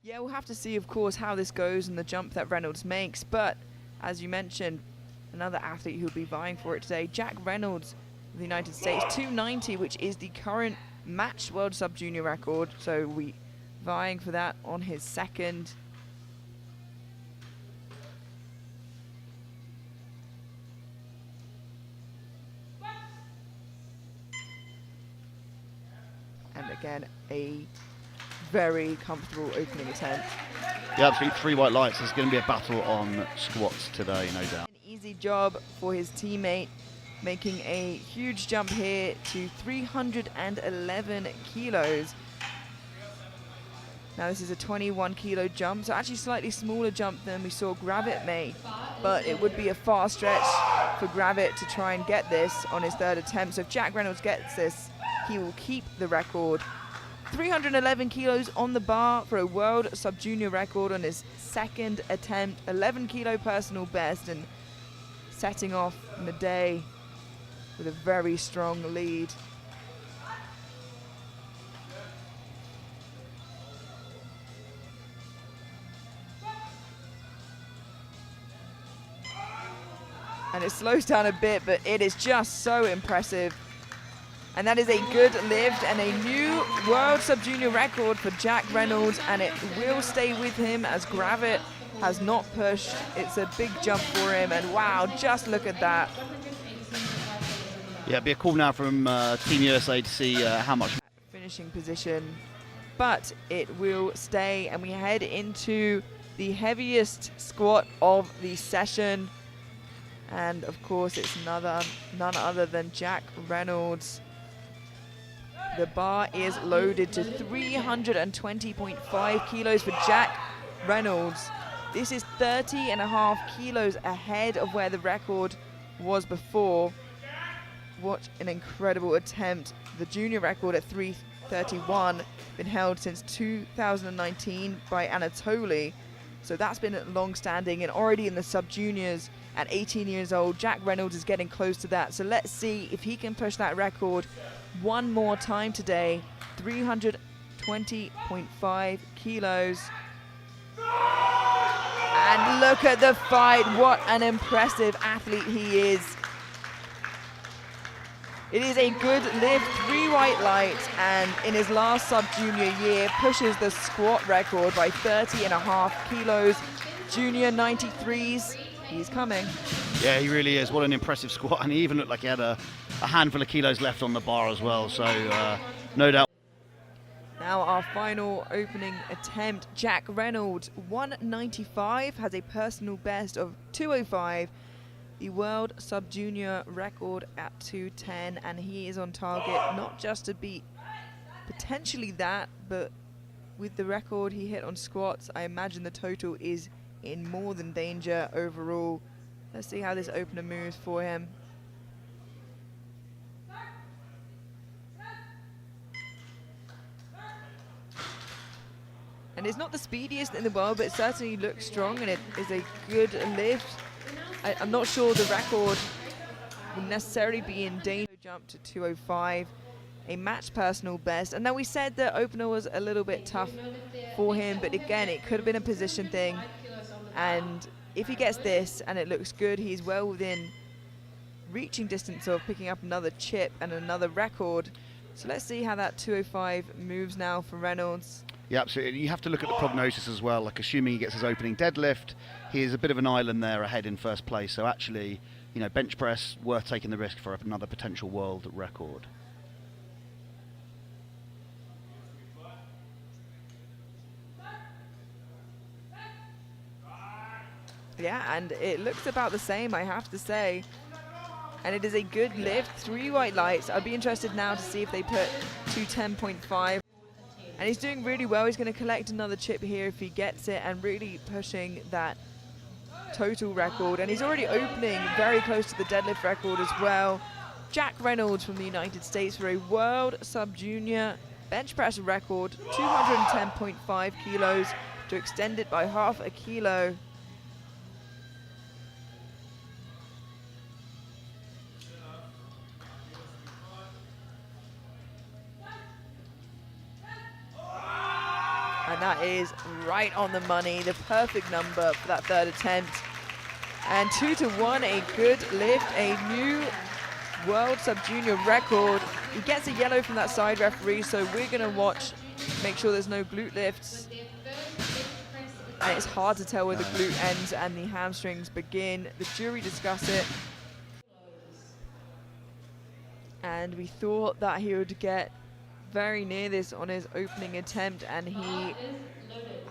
Yeah, we'll have to see, of course, how this goes and the jump that Reynolds makes. But as you mentioned, another athlete who'll be vying for it today, Jack Reynolds of the United States, 290, which is the current matched world sub-junior record. So we vying for that on his second. And again, a very comfortable opening attempt. Yeah, absolutely. 3 white lights. There's going to be a battle on squats today, no doubt. An easy job for his teammate, making a huge jump here to 311 kilos. Now this is a 21 kilo jump, so actually slightly smaller jump than we saw Gravit make, but it would be a far stretch for Gravit to try and get this on his third attempt. So if Jack Reynolds gets this, he will keep the record. 311 kilos on the bar for a world sub-junior record on his second attempt, 11 kilo personal best, and setting off in the day with a very strong lead. And it slows down a bit, but it is just so impressive. And that is a good lift and a new world sub-junior record for Jack Reynolds, and it will stay with him as Gravit has not pushed. It's a big jump for him, and wow, just look at that. Yeah, it'd be a call now from Team USA to see how much. Finishing position, but it will stay, and we head into the heaviest squat of the session. And of course, it's none other than Jack Reynolds. The bar is loaded to 320.5 kilos for Jack Reynolds. This is 30.5 kilos ahead of where the record was before. What an incredible attempt. The junior record at 331, been held since 2019 by Anatoly. So that's been long-standing, and already in the sub-juniors at 18 years old, Jack Reynolds is getting close to that. So let's see if he can push that record one more time today. 320.5 kilos. And look at the fight. What an impressive athlete he is. It is a good lift, 3 white lights, and in his last sub-junior year pushes the squat record by 30.5 kilos. Junior 93s, he's coming. Yeah, he really is. What an impressive squat, and he even looked like he had a handful of kilos left on the bar as well, so no doubt. Now our final opening attempt, Jack Reynolds, 195, has a personal best of 205. The world sub-junior record at 210, and he is on target not just to beat potentially that, but with the record he hit on squats, I imagine the total is in more than danger overall. Let's see how this opener moves for him. And it's not the speediest in the world, but it certainly looks strong, and it is a good lift. I'm not sure the record will necessarily be in danger. Jump to 205, a match personal best. And now we said the opener was a little bit tough for him, but again, it could have been a position thing. And if he gets this and it looks good, he's well within reaching distance of picking up another chip and another record. So let's see how that 205 moves now for Reynolds. Yeah, absolutely. You have to look at the prognosis as well. Like, assuming he gets his opening deadlift, he is a bit of an island there ahead in first place. So actually, you know, bench press, worth taking the risk for another potential world record. Yeah, and it looks about the same, I have to say. And it is a good lift, 3 white lights. I'd be interested now to see if they put 210.5. And he's doing really well. He's going to collect another chip here if he gets it, and really pushing that total record. And he's already opening very close to the deadlift record as well. Jack Reynolds from the United States for a world sub-junior bench press record, 210.5 kilos, to extend it by half a kilo. And and that is right on the money, the perfect number for that third attempt. And 2-1, a good lift, a new World Sub-Junior record. He gets a yellow from that side referee, so we're going to watch, make sure there's no glute lifts. And it's hard to tell where the glute ends and the hamstrings begin. The jury discuss it. And we thought that he would get very near this on his opening attempt, and he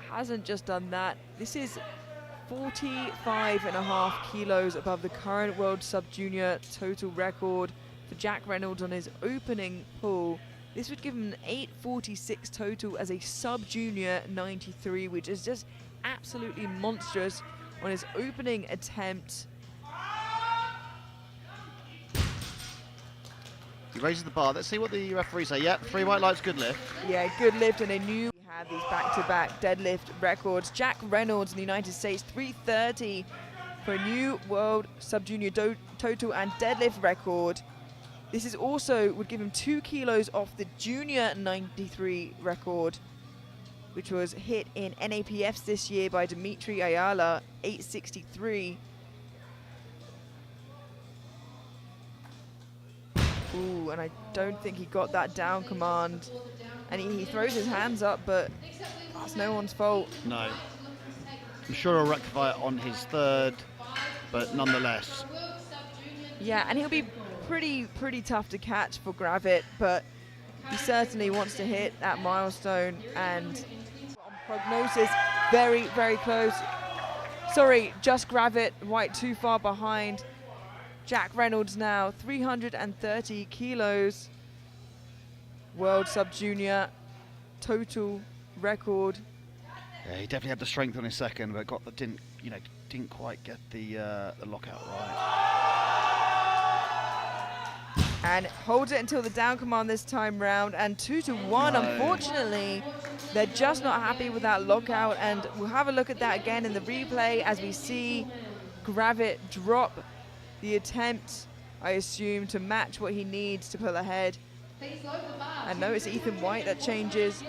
hasn't just done that. This is 45.5 kilos above the current World Sub-Junior total record for Jack Reynolds on his opening pull. This would give him an 8.46 total as a Sub-Junior 93, which is just absolutely monstrous on his opening attempt. He raises the bar. Let's see what the referees say. Yep, 3 white lights, good lift. Yeah, good lift, and a new. We have these back-to-back deadlift records. Jack Reynolds in the United States, 330 for a new World Sub-Junior total and deadlift record. This is also would give him 2 kilos off the Junior 93 record, which was hit in NAPFs this year by Dimitri Ayala, 863. Ooh, and I don't think he got that down command. And he throws his hands up, but that's no one's fault. No. I'm sure he'll rectify it on his third, but nonetheless. Yeah, and he'll be pretty tough to catch for Gravit, but he certainly wants to hit that milestone. And on prognosis, very, very close. Sorry, just Gravit, White too far behind. Jack Reynolds now, 330 kilos. World Sub-Junior total record. Yeah, he definitely had the strength on his second, but didn't quite get the lockout right. And holds it until the down command this time round, and 2-1. No. Unfortunately, they're just not happy with that lockout, and we'll have a look at that again in the replay as we see Gravit drop the attempt, I assume, to match what he needs to pull ahead. And no, it's Ethan White that changes.